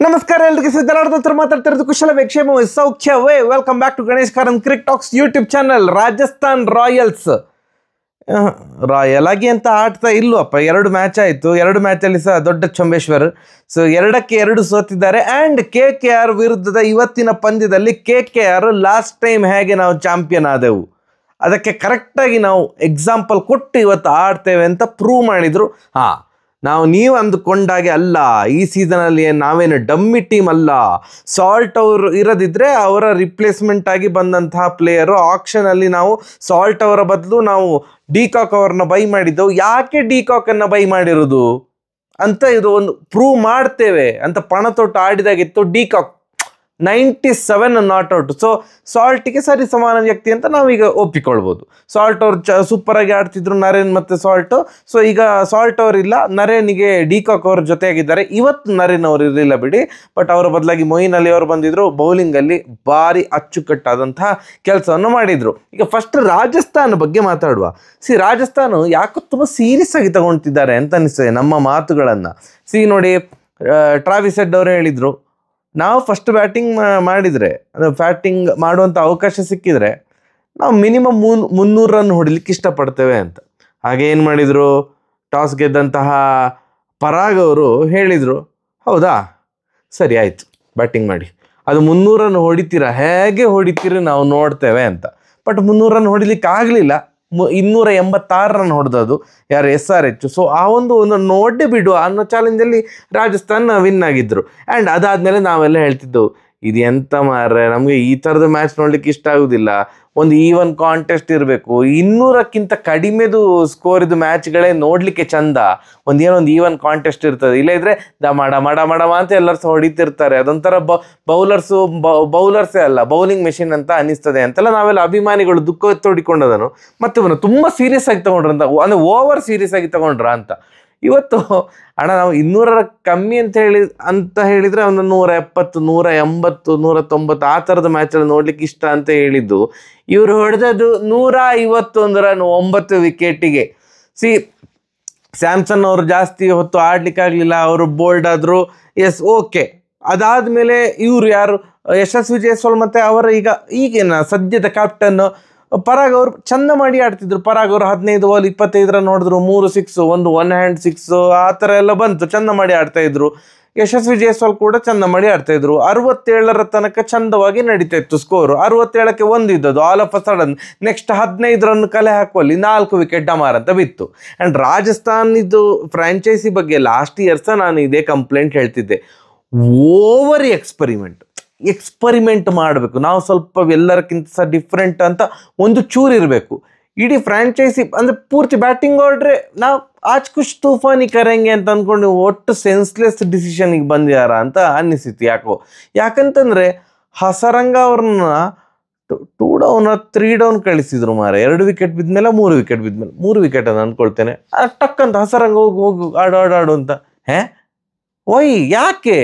ನಮಸ್ಕಾರ ಎಲ್ಲರಿಗೂ ಸಿದ್ಧರಾರ್ಧ ಹತ್ರ ಮಾತಾಡ್ತಿರೋದು ಕುಶಲವೇ ಕ್ಷೇಮವೇ ಸೌಖ್ಯವೇ. Welcome back to Ganesh Karan cricket talks YouTube channel. Rajasthan Royal ಆಗಿ ಅಂತ ಆಡ್ತಾ ಇಲ್ವಪ್ಪ. 2 ಮ್ಯಾಚ್ ಆಯಿತು. 2 ಮ್ಯಾಚಲ್ಲಿ ಸಹ ದೊಡ್ಡ ಚಂಬೇಶ್ವರ್. ಸೊ 2-2 ಸೋತಿದ್ದಾರೆ. ಆ್ಯಂಡ್ KKR ವಿರುದ್ಧದ ಇವತ್ತಿನ ಪಂದ್ಯದಲ್ಲಿ KKR ಲಾಸ್ಟ್ ಟೈಮ್ ಹೇಗೆ ನಾವು ಚಾಂಪಿಯನ್ ಆದೆವು ಅದಕ್ಕೆ ಕರೆಕ್ಟಾಗಿ ನಾವು ಎಕ್ಸಾಂಪಲ್ ಕೊಟ್ಟು ಇವತ್ತು ಆಡ್ತೇವೆ ಅಂತ ಪ್ರೂವ್ ಮಾಡಿದರು. ನೀವು ಅಂದುಕೊಂಡಾಗೆ ಅಲ್ಲ, ಈ ಸೀಸನಲ್ಲಿ ನಾವೇನು ಡಮ್ಮಿ ಟೀಮ್ ಅಲ್ಲ. ಸಾಲ್ಟ್ ಅವರು ಇರದಿದ್ದರೆ ಅವರ ರಿಪ್ಲೇಸ್ಮೆಂಟ್ ಆಗಿ ಬಂದಂತಹ ಪ್ಲೇಯರು ಆಕ್ಷನಲ್ಲಿ ನಾವು ಸಾಲ್ಟ್ ಅವರ ಬದಲು ನಾವು ಡಿಕಾಕ್ ಅವ್ರನ್ನ ಬೈ ಮಾಡಿದ್ದೆವು. ಯಾಕೆ ಡಿಕಾಕನ್ನು ಬೈ ಮಾಡಿರೋದು ಅಂತ ಇದು ಒಂದು ಪ್ರೂವ್ ಮಾಡ್ತೇವೆ ಅಂತ ಪಣ ತೊಟ್ಟು ಆಡಿದಾಗಿತ್ತು. De Kock 97 not out. ಸೊ ಸಾಲ್ಟಿಗೆ ಸರಿ ಸಮಾನ ವ್ಯಕ್ತಿ ಅಂತ ನಾವೀಗ ಒಪ್ಪಿಕೊಳ್ಬೋದು. ಸಾಲ್ಟ್ ಅವ್ರು ಸೂಪರಾಗಿ ಆಡ್ತಿದ್ರು, ನರೇನ್ ಮತ್ತು ಸಾಲ್ಟು. ಸೊ ಈಗ ಸಾಲ್ಟ್ ಅವರಿಲ್ಲ, ನರೇನಿಗೆ ಡಿಕಾಕ್ ಅವ್ರ ಜೊತೆಯಾಗಿದ್ದಾರೆ. ಇವತ್ತು ನರೇನ್ ಅವರು ಇರಲಿಲ್ಲ ಬಿಡಿ, ಬಟ್ ಅವರ ಬದಲಾಗಿ ಮೊಯಿನ್ ಅಲಿ ಅವರು ಬಂದಿದ್ರು. ಬೌಲಿಂಗಲ್ಲಿ ಭಾರಿ ಅಚ್ಚುಕಟ್ಟಾದಂತಹ ಕೆಲಸವನ್ನು ಮಾಡಿದರು. ಈಗ ಫಸ್ಟ್ ರಾಜಸ್ಥಾನ ಬಗ್ಗೆ ಮಾತಾಡುವ. ರಾಜಸ್ಥಾನ ಯಾಕೋ ತುಂಬ ಸೀರಿಯಸ್ ಆಗಿ ತಗೊಳ್ತಿದ್ದಾರೆ ಅಂತ ಅನಿಸ್ತದೆ ನಮ್ಮ ಮಾತುಗಳನ್ನು. ನೋಡಿ, ಟ್ರಾವಿಸ್ ಹೆಡ್ ಅವರು ಹೇಳಿದರು, ನಾವು ಫಸ್ಟ್ ಬ್ಯಾಟಿಂಗ್ ಮಾಡಿದರೆ, ಬ್ಯಾಟಿಂಗ್ ಮಾಡುವಂಥ ಅವಕಾಶ ಸಿಕ್ಕಿದರೆ ನಾವು ಮಿನಿಮಮ್ 300 ರನ್ ಹೊಡಿಲಿಕ್ಕೆ ಇಷ್ಟಪಡ್ತೇವೆ ಅಂತ. ಹಾಗೆ ಏನು ಮಾಡಿದರು, ಟಾಸ್ ಗೆದ್ದಂತಹ ಪರಾಗ್ ಅವರು ಹೇಳಿದರು, ಹೌದಾ ಸರಿ ಆಯಿತು ಬ್ಯಾಟಿಂಗ್ ಮಾಡಿ, ಅದು 300 ರನ್ ಹೊಡಿತೀರಾ, ಹೇಗೆ ಹೊಡಿತೀರಿ ನಾವು ನೋಡ್ತೇವೆ ಅಂತ. ಬಟ್ 300 ರನ್ ಹೊಡಿಲಿಕ್ಕೆ ಆಗಲಿಲ್ಲ. 286 ರನ್ ಹೊಡೆದದು ಯಾರು SRH. ಸೊ ಆ ಒಂದು ನೋಡೇ ಬಿಡುವ ಅನ್ನೋ ಚಾಲೆಂಜಲ್ಲಿ ರಾಜಸ್ಥಾನ್ ವಿನ್ ಆಗಿದ್ದರು. ಆ್ಯಂಡ್ ಅದಾದಮೇಲೆ ನಾವೆಲ್ಲ ಹೇಳ್ತಿದ್ದೆವು, ಇದು ಎಂತ ಮಾರ್ರೆ, ನಮಗೆ ಈ ಥರದ ಮ್ಯಾಚ್ ನೋಡ್ಲಿಕ್ಕೆ ಇಷ್ಟ ಆಗೋದಿಲ್ಲ, ಒಂದು ಈವನ್ ಕಾಂಟೆಸ್ಟ್ ಇರಬೇಕು, 200ಕ್ಕಿಂತ ಕಡಿಮೆದು ಸ್ಕೋರಿದು ಮ್ಯಾಚ್ಗಳೇ ನೋಡಲಿಕ್ಕೆ ಚಂದ, ಒಂದು ಈವನ್ ಕಾಂಟೆಸ್ಟ್ ಇರ್ತದೆ. ಇಲ್ಲ ಇದ್ರೆ ಮಡ ಅಂತ ಎಲ್ಲರೂ ಸಹ ಹೊಡಿತಿರ್ತಾರೆ, ಅದೊಂಥರ ಬೌಲರ್ಸೇ ಅಲ್ಲ, ಬೌಲಿಂಗ್ ಮೆಷಿನ್ ಅಂತ ಅನಿಸ್ತದೆ ಅಂತೆಲ್ಲ ನಾವೆಲ್ಲ ಅಭಿಮಾನಿಗಳು ದುಃಖ ತೋಡಿಕೊಂಡದನು. ಮತ್ತು ಇವನು ತುಂಬ ಸೀರಿಯಸ್ ಆಗಿ ತಗೊಂಡ್ರಂತ, ಅಂದರೆ ಓವರ್ ಸೀರಿಯಸ್ ಆಗಿ ತಗೊಂಡ್ರ ಅಂತ. ಇವತ್ತು ನಾವು 200 ಕಮ್ಮಿ ಅಂತ ಹೇಳಿದರೆ ಒಂದು 170, 180, 190 ಆ ಥರದ ಮ್ಯಾಚಲ್ಲಿ ನೋಡ್ಲಿಕ್ಕೆ ಇಷ್ಟ ಅಂತ ಹೇಳಿದ್ದು. ಇವರು ಹೊಡೆದದ್ದು 151 ರನ್ 9 ವಿಕೆಟಿಗೆ. ಸ್ಯಾಮ್ಸನ್ ಅವರು ಜಾಸ್ತಿ ಹೊತ್ತು ಆಡ್ಲಿಕ್ಕಾಗಲಿಲ್ಲ, ಅವರು ಬೋಲ್ಡ್ ಆದರು, ಎಸ್ ಓಕೆ. ಅದಾದಮೇಲೆ ಇವರು ಯಾರು, ಯಶಸ್ವಿ ಜೈಸ್ವಾಲ್ ಮತ್ತು ಅವರ ಈಗೇನ ಸದ್ಯದ ಕ್ಯಾಪ್ಟನ್ ಪರಾಗ್ ಅವರು ಚಂದ ಮಾಡಿ ಆಡ್ತಿದ್ರು. ಪರಾಗ್ ಅವರು 15 ಬಾಲ್ 25 ರನ್ ಹೊಡೆದ್ರು, 3 ಸಿಕ್ಸು, ಒಂದು 1 ಹ್ಯಾಂಡ್ ಸಿಕ್ಸು, ಆ ಥರ ಎಲ್ಲ ಬಂತು, ಚಂದ ಮಾಡಿ ಆಡ್ತಾಯಿದ್ರು. ಯಶಸ್ವಿ ಜೈಸ್ವಾಲ್ ಕೂಡ ಚಂದ ಮಾಡಿ ಆಡ್ತಾಯಿದ್ರು. 67 ತನಕ ಚಂದವಾಗಿ ನಡೀತಾ ಇತ್ತು ಸ್ಕೋರು. 67ಕ್ಕೆ 1 ಇದ್ದದ್ದು. All of a sudden next 15 run ಕಲೆ ಹಾಕುವಲ್ಲಿ 4 ವಿಕೆಟ್ ಡಮಾರ್ ಅಂತ ಬಿತ್ತು. ಆ್ಯಂಡ್ ರಾಜಸ್ಥಾನ್ ಇದು ಫ್ರಾಂಚೈಸಿ ಬಗ್ಗೆ ಲಾಸ್ಟ್ ಇಯರ್ ಸಹ ನಾನು ಇದೇ ಕಂಪ್ಲೇಂಟ್ ಹೇಳ್ತಿದ್ದೆ, ಓವರ್ ಎಕ್ಸ್ಪರಿಮೆಂಟ್ ಮಾಡಬೇಕು ನಾವು, ಸ್ವಲ್ಪ ಎಲ್ಲರಕ್ಕಿಂತ ಸಹ ಡಿಫ್ರೆಂಟ್ ಅಂತ ಒಂದು ಚೂರು ಇರಬೇಕು. ಇಡೀ ಫ್ರಾಂಚೈಸಿ ಅಂದರೆ ಪೂರ್ತಿ ಬ್ಯಾಟಿಂಗ್ ಆರ್ಡ್ರೆ ನಾವು ಆಜ್ ಕುಶ್ ತೂಫಾನಿ ಕರೆಂಗೆ ಅಂತ ಅಂದ್ಕೊಂಡು ಒಟ್ಟು ಸೆನ್ಸ್ಲೆಸ್ ಡಿಸಿಷನಿಗೆ ಬಂದ್ಯಾರ ಅಂತ ಅನ್ನಿಸಿತ್ತು. ಯಾಕಂತಂದರೆ ಹಸರಂಗ ಅವ್ರನ್ನ 2 ಡೌನ್ 3 ಡೌನ್ ಕಳಿಸಿದ್ರು ಮಾರೆ. 2 ವಿಕೆಟ್ ಬಿದ್ಮೇಲೆ 3 ವಿಕೆಟ್ ಬಿದ್ಮೇಲೆ 3 ವಿಕೆಟ್ ಅಂತ ಅಂದ್ಕೊಳ್ತೇನೆ. ಟಕ್ಕಂತ ಹಸರಂಗ ಹೋಗು ಆಡು ಅಂತ. ಯಾಕೆ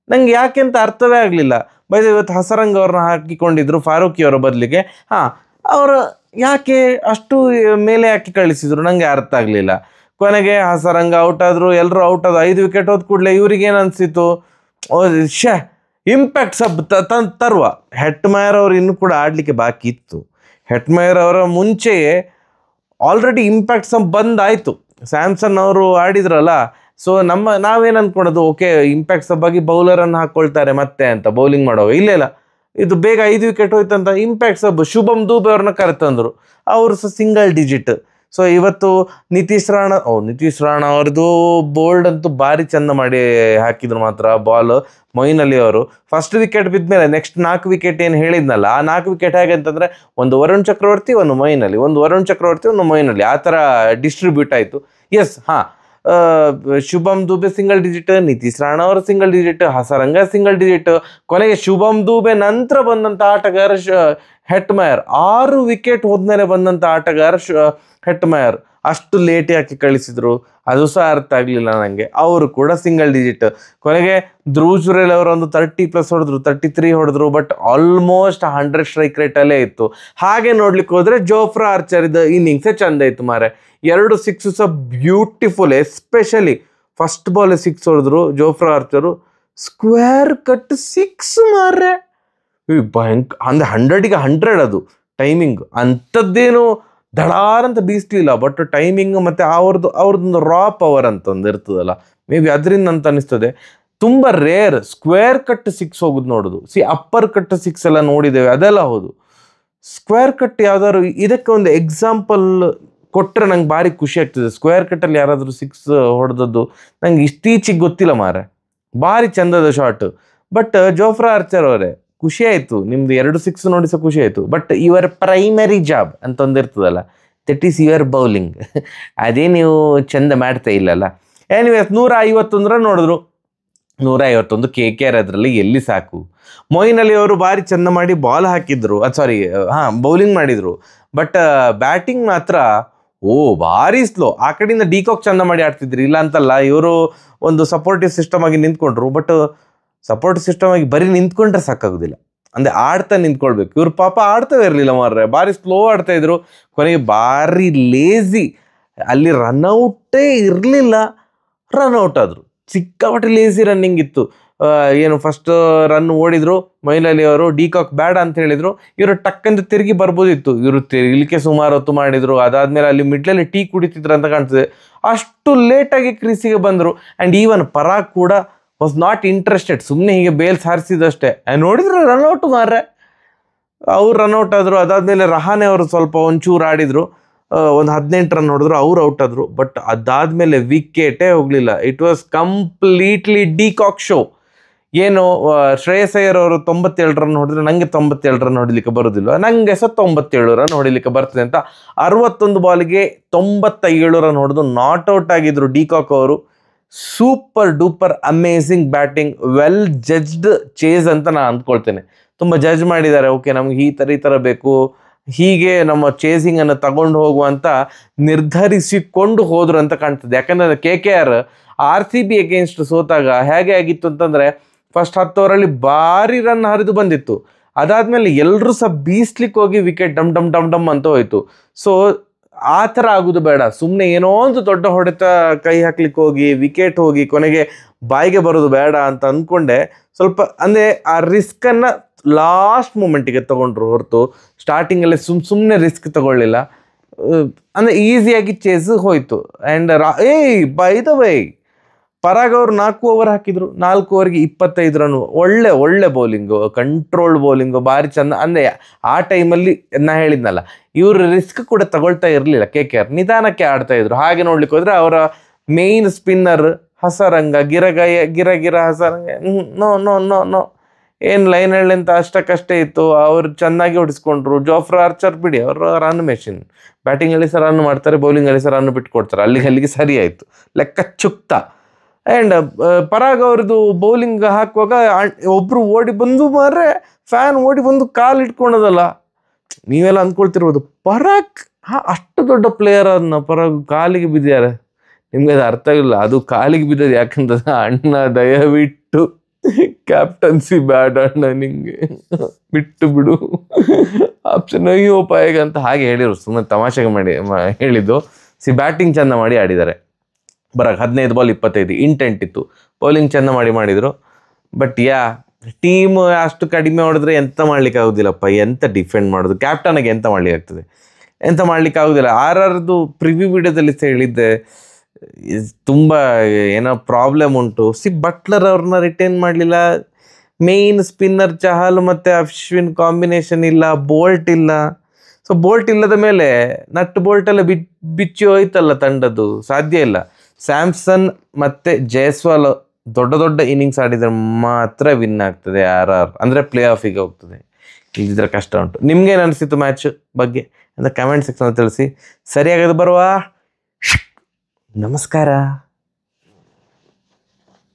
ನಂಗೆ ಯಾಕೆ ಅಂತ ಅರ್ಥವೇ ಆಗಲಿಲ್ಲ. ಇವತ್ತು ಹಸರಂಗ ಅವ್ರನ್ನ ಹಾಕಿಕೊಂಡಿದ್ರು ಫಾರೂಕಿ ಅವರ ಬದಲಿಗೆ. ಅವರು ಯಾಕೆ ಅಷ್ಟು ಮೇಲೆ ಯಾಕೆ ಕಳಿಸಿದ್ರು ನನಗೆ ಅರ್ಥ ಆಗಲಿಲ್ಲ. ಕೊನೆಗೆ ಹಸರಂಗ ಔಟ್ ಆದರು, ಎಲ್ಲರೂ ಔಟ್ ಆದ್ರು. 5 ವಿಕೆಟ್ ಹೋದ ಕೂಡಲೇ ಇವ್ರಿಗೇನು ಅನಿಸಿತು, ಇಂಪ್ಯಾಕ್ಟ್ ಸಬ್ ತರುವ. ಹೆಟ್ಮೈರ್ ಅವರು ಇನ್ನೂ ಕೂಡ ಆಡಲಿಕ್ಕೆ ಬಾಕಿ ಇತ್ತು. ಹೆಟ್ಮೈರ್ ಅವರ ಮುಂಚೆಯೇ ಆಲ್ರೆಡಿ ಇಂಪ್ಯಾಕ್ಟ್ ಸಬ್ ಬಂದಾಯಿತು. ಸ್ಯಾಮ್ಸನ್ ಅವರು ಆಡಿದ್ರಲ್ಲ. ಸೊ ನಾವೇನು ಅಂದ್ಕೊಳೋದು, ಓಕೆ ಇಂಪ್ಯಾಕ್ಟ್ ಸಬ್ಬಾಗಿ ಬೌಲರನ್ನು ಹಾಕ್ಕೊಳ್ತಾರೆ ಮತ್ತೆ ಅಂತ ಬೌಲಿಂಗ್ ಮಾಡುವಾಗ. ಇಲ್ಲ ಇದು ಬೇಗ 5 ವಿಕೆಟ್ ಹೋಯ್ತಂತ ಇಂಪ್ಯಾಕ್ಟ್ ಸಬ್ ಶುಭಮ್ ದೂಬೆ ಅವ್ರನ್ನ ಕರೆತಂದರು. ಅವರು ಸಹ ಸಿಂಗಲ್ ಡಿಜಿಟ್. ಸೊ ಇವತ್ತು ನಿತೀಶ್ ರಾಣಾ ಅವ್ರದ್ದು ಬೋಲ್ಡ್ ಅಂತೂ ಭಾರಿ ಚಂದ ಮಾಡಿ ಹಾಕಿದ್ರು ಮಾತ್ರ ಬಾಲ್. ಮೊಯಿನ್ ಅಲಿ ಅವರು ಫಸ್ಟ್ ವಿಕೆಟ್ ಬಿದ್ಮೇಲೆ ನೆಕ್ಸ್ಟ್ 4 ವಿಕೆಟ್ ಏನು ಹೇಳಿದ್ನಲ್ಲ, ಆ 4 ವಿಕೆಟ್ ಹೇಗೆ ಅಂತಂದರೆ ಒಂದು ವರುಣ್ ಚಕ್ರವರ್ತಿ, ಒಂದು ಮೊಯಿನ್ ಅಲಿ, ಒಂದು ವರುಣ್ ಚಕ್ರವರ್ತಿ, ಒಂದು ಮೊಯಿನ್ ಅಲಿ, ಆ ಥರ ಡಿಸ್ಟ್ರಿಬ್ಯೂಟ್ ಆಯಿತು. ಶುಭಮ್ ದೂಬೆ ಸಿಂಗಲ್ ಡಿಜಿಟ್, ನಿತೀಶ್ ರಾಣಾ ಅವರು single digit, Hasaranga single digit. ಕೊನೆಗೆ ಶುಭಮ್ ದೂಬೆ ನಂತರ ಬಂದಂಥ ಆಟಗಾರ ಹೆಟ್ಮೈರ್, 6 ವಿಕೆಟ್ ಹೋದ್ಮೇಲೆ ಬಂದಂಥ ಆಟಗಾರ ಹೆಟ್ಮೈರ್. ಅಷ್ಟು ಲೇಟ್ ಯಾಕೆ ಕಳಿಸಿದ್ರು ಅದು ಸಹ ಅರ್ಥ ಆಗಲಿಲ್ಲ ನನಗೆ. ಅವರು ಕೂಡ ಸಿಂಗಲ್ ಡಿಜಿಟ್. ಕೊನೆಗೆ ಧ್ರುವ್ ಜುರೇಲ್ ಅವರು ಒಂದು 30+ ಹೊಡೆದ್ರು, 33 ಹೊಡೆದ್ರು, ಬಟ್ ಆಲ್ಮೋಸ್ಟ್ 100 ಸ್ಟ್ರೈಕ್ ರೇಟಲ್ಲೇ ಇತ್ತು. ಹಾಗೆ ನೋಡ್ಲಿಕ್ಕೆ ಹೋದರೆ ಜೋಫ್ರಾ ಆರ್ಚರ್ ಇನ್ನಿಂಗ್ಸೇ ಚಂದ ಇತ್ತು ಮಾರೆ. 2 ಸಿಕ್ಸು ಸಹ ಬ್ಯೂಟಿಫುಲ್. ಎಸ್ಪೆಷಲಿ ಫಸ್ಟ್ ಬಾಲ್ 6 ಹೊಡೆದ್ರು ಜೋಫ್ರಾ ಆರ್ಚರು. ಸ್ಕ್ವೇರ್ ಕಟ್ 6 ಮಾರ್ರೆ. ಅಂದ್ರೆ 100ಗೆ 100 ಅದು ಟೈಮಿಂಗ್. ಅಂಥದ್ದೇನು ಧಡಾರ್ ಅಂತ ಬೀಸ್ಲಿಲ್ಲ, ಬಟ್ ಟೈಮಿಂಗ್ ಮತ್ತೆ ಅವ್ರದ್ದೊಂದು ರಾ ಪವರ್ ಅಂತ ಒಂದು ಇರ್ತದಲ್ಲ, ಮೇ ಬಿ ಅದರಿಂದ ಅಂತ ಅನಿಸ್ತದೆ. ತುಂಬ ರೇರ್ ಸ್ಕ್ವೇರ್ ಕಟ್ 6 ಹೋಗುದು ನೋಡುದು. ಅಪ್ಪರ್ ಕಟ್ 6 ಎಲ್ಲ ನೋಡಿದ್ದೇವೆ, ಅದೆಲ್ಲ ಹೌದು. ಸ್ಕ್ವೇರ್ ಕಟ್ ಯಾವ್ದಾದ್ರು ಇದಕ್ಕೆ ಒಂದು ಎಕ್ಸಾಂಪಲ್ ಕೊಟ್ಟರೆ ನಂಗೆ ಭಾರಿ ಖುಷಿ ಆಗ್ತದೆ. ಸ್ಕ್ವೇರ್ ಕಟ್ಟಲ್ಲಿ ಯಾರಾದರೂ 6 ಹೊಡೆದದ್ದು ನಂಗೆ ಇತ್ತೀಚೆಗೆ ಗೊತ್ತಿಲ್ಲ ಮಾರೆ. ಭಾರಿ ಚಂದದ ಶಾಟ್. ಬಟ್ ಜೋಫ್ರಾ ಆರ್ಚರ್ ಅವರೇ, ಖುಷಿ ಆಯಿತು ನಿಮ್ದು 2 6 ನೋಡಿ ಸಹ ಖುಷಿ ಆಯಿತು. ಬಟ್ ಯುವರ್ ಪ್ರೈಮರಿ ಜಾಬ್ ಅಂತ ಒಂದಿರ್ತದಲ್ಲ, ದಟ್ ಈಸ್ ಯುವರ್ ಬೌಲಿಂಗ್. ಅದೇ ನೀವು ಚಂದ ಮಾಡ್ತಾ ಇಲ್ಲಲ್ಲ. ಎನಿವೇಸ್ 151 ರನ್ ನೋಡಿದ್ರು. 151 KKR ಅದರಲ್ಲಿ ಎಲ್ಲಿ ಸಾಕು. ಮೊಯಿನ್ ಅಲಿ ಅವರು ಭಾರಿ ಚಂದ ಮಾಡಿ ಬಾಲ್ ಹಾಕಿದ್ರು, ಬೌಲಿಂಗ್ ಮಾಡಿದ್ರು. ಬಟ್ ಬ್ಯಾಟಿಂಗ್ ಮಾತ್ರ ಭಾರಿ ಸ್ಲೋ. ಆ ಕಡೆಯಿಂದ ಡಿಕಾಕ್ ಚಂದ ಮಾಡಿ ಆಡ್ತಿದ್ರು, ಇಲ್ಲ ಅಂತಲ್ಲ. ಇವರು ಒಂದು ಸಪೋರ್ಟಿವ್ ಸಿಸ್ಟಮ್ ಆಗಿ ನಿಂತ್ಕೊಂಡ್ರು. ಬಟ್ ಸಪೋರ್ಟಿವ್ ಸಿಸ್ಟಮ್ ಆಗಿ ಬರೀ ನಿಂತ್ಕೊಂಡ್ರೆ ಸಾಕಾಗೋದಿಲ್ಲ, ಅಂದರೆ ಆಡ್ತಾ ನಿಂತ್ಕೊಳ್ಬೇಕು. ಇವ್ರು ಪಾಪ ಆಡ್ತಾವೆ ಇರಲಿಲ್ಲ ಮಾರ್ರೆ, ಭಾರಿ ಸ್ಲೋ ಆಡ್ತಾ ಇದ್ರು. ಕೊನೆಗೆ ಭಾರಿ ಲೇಸಿ, ಅಲ್ಲಿ ರನ್ಔಟೇ ಇರಲಿಲ್ಲ, ರನ್ಔಟ್ ಆದರು. ಸಿಕ್ಕಾಪಟ್ಟೆ ಲೇಸಿ ರನ್ನಿಂಗ್ ಇತ್ತು. ಏನು ಫಸ್ಟ್ ರನ್ ಓಡಿದ್ರು ಮೊಯಿನ್ ಅಲಿ ಅವರು, ಡಿಕಾಕ್ ಬೇಡ ಅಂತ ಹೇಳಿದ್ರು. ಇವರು ಟಕ್ಕಂತ ತಿರುಗಿ ಬರ್ಬೋದಿತ್ತು, ಇವರು ತಿರುಗಲಿಕ್ಕೆ ಸುಮಾರು ಹೊತ್ತು ಮಾಡಿದ್ರು. ಅದಾದ್ಮೇಲೆ ಅಲ್ಲಿ ಮಿಡ್ಲಲ್ಲಿ ಟೀ ಕುಡಿತಿದ್ರು ಅಂತ ಕಾಣ್ತದೆ. ಅಷ್ಟು ಲೇಟಾಗಿ ಕ್ರೀಸಿಗೆ ಬಂದರು. ಆ್ಯಂಡ್ ಈವನ್ ಪರಾಗ್ ಕೂಡ ವಾಸ್ ನಾಟ್ ಇಂಟ್ರೆಸ್ಟೆಡ್, ಸುಮ್ಮನೆ ಹೀಗೆ ಬೇಲ್ಸ್ ಹಾರಿಸಿದಷ್ಟೇ. ನೋಡಿದ್ರೆ ರನ್ಔಟ್ ಮಾರ್ರೆ, ಅವ್ರು ರನ್ಔಟ್ ಆದರು. ಅದಾದಮೇಲೆ ರಹಾನೆ ಅವರು ಸ್ವಲ್ಪ ಒಂಚೂರು ಆಡಿದರು, ಒಂದು 18 ರನ್ ಹೊಡೆದ್ರು, ಅವ್ರು ಔಟ್ ಆದರು. ಬಟ್ ಅದಾದಮೇಲೆ ವಿಕೆಟೇ ಹೋಗಲಿಲ್ಲ. It was completely de Kock show. ಏನು ಶ್ರೇಯಸ್ ಅಯ್ಯರ್ ಅವರು 97 ರನ್ ಹೊಡೆದ್ರೆ ನನಗೆ 97 ರನ್ ಹೊಡಿಲಿಕ್ಕೆ ಬರೋದಿಲ್ಲ, ನನಗೆ ಸಹ 97 ರನ್ ಹೊಡಿಲಿಕ್ಕೆ ಬರ್ತದೆ ಅಂತ 61 ಬಾಲ್ಗೆ 97 ರನ್ ಹೊಡೆದು ನಾಟ್ ಔಟ್ ಆಗಿದ್ರು ಡಿಕಾಕ್ ಅವರು. Super duper amazing batting, well judged chase ಅಂತ ನಾನು ಅಂದ್ಕೊಳ್ತೇನೆ. ತುಂಬ ಜಡ್ಜ್ ಮಾಡಿದ್ದಾರೆ. ಓಕೆ, ನಮ್ಗೆ ಈ ಥರ ಬೇಕು, ಹೀಗೆ ನಮ್ಮ ಚೇಸಿಂಗನ್ನು ತಗೊಂಡು ಹೋಗುವಂತ ನಿರ್ಧರಿಸಿಕೊಂಡು ಹೋದ್ರು ಅಂತ ಕಾಣ್ತದೆ. ಯಾಕಂದರೆ KKR RCB ಅಗೇನ್ಸ್ಟ್ ಸೋತಾಗ ಹೇಗೆ ಆಗಿತ್ತು ಅಂತಂದರೆ, ಫಸ್ಟ್ 10 ಓವರಲ್ಲಿ ಭಾರಿ ರನ್ ಹರಿದು ಬಂದಿತ್ತು. ಅದಾದಮೇಲೆ ಎಲ್ಲರೂ ಸಹ ಬೀಸ್ಲಿಕ್ಕೆ ಹೋಗಿ ವಿಕೆಟ್ ಡಮ್ ಡಮ್ ಡಮ್ ಡಮ್ ಅಂತ ಹೋಯಿತು. ಸೊ ಆ ಥರ ಆಗೋದು ಬೇಡ. ಸುಮ್ಮನೆ ಏನೋ ಒಂದು ದೊಡ್ಡ ಹೊಡೆತ ಕೈ ಹಾಕ್ಲಿಕ್ಕೆ ಹೋಗಿ ವಿಕೆಟ್ ಹೋಗಿ ಕೊನೆಗೆ ಬಾಯಿಗೆ ಬರೋದು ಬೇಡ ಅಂತ ಅಂದ್ಕೊಂಡೆ. ಸ್ವಲ್ಪ ಅಂದರೆ ಆ ರಿಸ್ಕನ್ನು ಲಾಸ್ಟ್ ಮೂಮೆಂಟಿಗೆ ತೊಗೊಂಡ್ರು ಹೊರತು ಸ್ಟಾರ್ಟಿಂಗಲ್ಲೇ ಸುಮ್ಮನೆ ರಿಸ್ಕ್ ತಗೊಳ್ಳಿಲ್ಲ. ಅಂದರೆ ಈಸಿಯಾಗಿ ಚೇಸ್ ಹೋಯಿತು. And by the way, Parag ಅವರು 4 ಓವರ್ ಹಾಕಿದ್ರು, 4 ಓವರ್ಗೆ 25 ರನ್. ಒಳ್ಳೆ ಬೌಲಿಂಗು, ಕಂಟ್ರೋಲ್ಡ್ ಬೌಲಿಂಗು, ಭಾರಿ ಚಂದ. ಅಂದರೆ ಆ ಟೈಮಲ್ಲಿ ನಾ ಹೇಳಿದ್ನಲ್ಲ, ಇವರು ರಿಸ್ಕ್ ಕೂಡ ತಗೊಳ್ತಾ ಇರಲಿಲ್ಲ. KKR ನಿಧಾನಕ್ಕೆ ಆಡ್ತಾ ಇದ್ರು. ಹಾಗೆ ನೋಡ್ಲಿಕ್ಕೆ ಹೋದರೆ ಅವರ ಮೇಯ್ನ್ ಸ್ಪಿನ್ನರ್ ಹಸರಂಗ ಗಿರ ಹಸರಂಗ ನೋ ಏನು ಲೈನ್ ಹೇಳಂತ ಅಷ್ಟಕ್ಕಷ್ಟೇ ಇತ್ತು. ಅವರು ಚೆನ್ನಾಗಿ ಹೊಡಿಸ್ಕೊಂಡ್ರು. ಜೋಫ್ರಾ ಆರ್ಚರ್ ಬಿಡಿ, ಅವರು ರನ್ ಮೆಷಿನ್. ಬ್ಯಾಟಿಂಗಲ್ಲಿ ಸಹ ರನ್ ಮಾಡ್ತಾರೆ, ಬೌಲಿಂಗಲ್ಲಿ ಸಹ ರನ್ ಬಿಟ್ಕೊಡ್ತಾರೆ. ಅಲ್ಲಿಗೆ ಸರಿ ಆಯಿತು, ಲೆಕ್ಕ ಚುಕ್ತ. ಆ್ಯಂಡ್ ಪರಾಗ್ ಅವ್ರದ್ದು ಬೌಲಿಂಗ್ ಹಾಕುವಾಗ ಒಬ್ಬರು ಓಡಿ ಬಂದು ಮಾರ್ರೆ, ಫ್ಯಾನ್ ಓಡಿ ಬಂದು ಕಾಲು ಇಟ್ಕೊಳೋದಲ್ಲ. ನೀವೆಲ್ಲ ಅಂದ್ಕೊಳ್ತಿರ್ಬೋದು, ಪರಾಗ್ ಅಷ್ಟು ದೊಡ್ಡ ಪ್ಲೇಯರ್ ಅದನ್ನ ಪರಾಗ್ ಕಾಲಿಗೆ ಬಿದ್ದಿದ್ದಾರೆ. ನಿಮ್ಗೆ ಅದು ಅರ್ಥ ಇಲ್ಲ, ಅದು ಕಾಲಿಗೆ ಬಿದ್ದದು ಯಾಕಂತಂದ್ರೆ, ಅಣ್ಣ ದಯವಿಟ್ಟು ಕ್ಯಾಪ್ಟನ್ಸಿ ಬ್ಯಾಡ ಅಣ್ಣ, ನಿಂಗೆ ಬಿಟ್ಟು ಬಿಡು, ಆಪ್ಷನ್ ಅಯ್ಯೋಪಾಯಿಗೆ ಅಂತ ಹಾಗೆ ಹೇಳಿದ್ರು. ಸುಮ್ಮನೆ ತಮಾಷೆಗೆ ಮಾಡಿ ಹೇಳಿದ್ದು. ಬ್ಯಾಟಿಂಗ್ ಚೆಂದ ಮಾಡಿ ಆಡಿದ್ದಾರೆ. 15 ಬಾಲ್ 25 ಇಂಟೆಂಟ್ ಇತ್ತು. ಬೌಲಿಂಗ್ ಚೆಂದ ಮಾಡಿದರು. ಬಟ್ ಟೀಮ್ ಅಷ್ಟು ಕಡಿಮೆ ಹೊಡೆದ್ರೆ ಎಂತ ಮಾಡ್ಲಿಕ್ಕೆ ಆಗೋದಿಲ್ಲಪ್ಪ. ಎಂತ ಡಿಫೆಂಡ್ ಮಾಡೋದು, ಕ್ಯಾಪ್ಟನ್ಗೆ ಎಂತ ಮಾಡ್ಲಿಕ್ಕೆ ಆಗ್ತದೆ, ಎಂತ ಮಾಡ್ಲಿಕ್ಕೆ ಆಗೋದಿಲ್ಲ. RRದು ಪ್ರಿವ್ಯೂ ವಿಡಿಯೋದಲ್ಲಿ ಹೇಳಿದ್ದೆ, ತುಂಬ ಏನೋ ಪ್ರಾಬ್ಲಮ್ ಉಂಟು. ಬಟ್ಲರ್ ಅವ್ರನ್ನ ರಿಟೈನ್ ಮಾಡಲಿಲ್ಲ, ಮೇಯ್ನ್ ಸ್ಪಿನ್ನರ್ ಚಹಲ್ ಮತ್ತು ಅಶ್ವಿನ್ ಕಾಂಬಿನೇಷನ್ ಇಲ್ಲ, ಬೋಲ್ಟ್ ಇಲ್ಲ. ಸೊ ಬೋಲ್ಟ್ ಇಲ್ಲದ ಮೇಲೆ ನಟ್ ಬೋಲ್ಟೆಲ್ಲ ಬಿಚ್ಚಿ ಹೋಯ್ತಲ್ಲ ತಂಡದ್ದು, ಸಾಧ್ಯ ಇಲ್ಲ. ಸ್ಯಾಮ್ಸನ್ ಮತ್ತು ಜೈಸ್ವಾಲ್ ದೊಡ್ಡ ಇನ್ನಿಂಗ್ಸ್ ಆಡಿದರೆ ಮಾತ್ರ ವಿನ್ ಆಗ್ತದೆ RR, ಅಂದರೆ ಪ್ಲೇ ಆಫಿಗೆ ಹೋಗ್ತದೆ. ಇಲ್ಲಿದ್ರೆ ಕಷ್ಟ ಉಂಟು. ನಿಮ್ಗೇನು ಅನಿಸಿತು ಮ್ಯಾಚ್ ಬಗ್ಗೆ ಅಂತ ಕಮೆಂಟ್ ಸೆಕ್ಷನ್ ತಿಳಿಸಿ. ಸರಿಯಾಗದು ಬರುವ. ನಮಸ್ಕಾರ.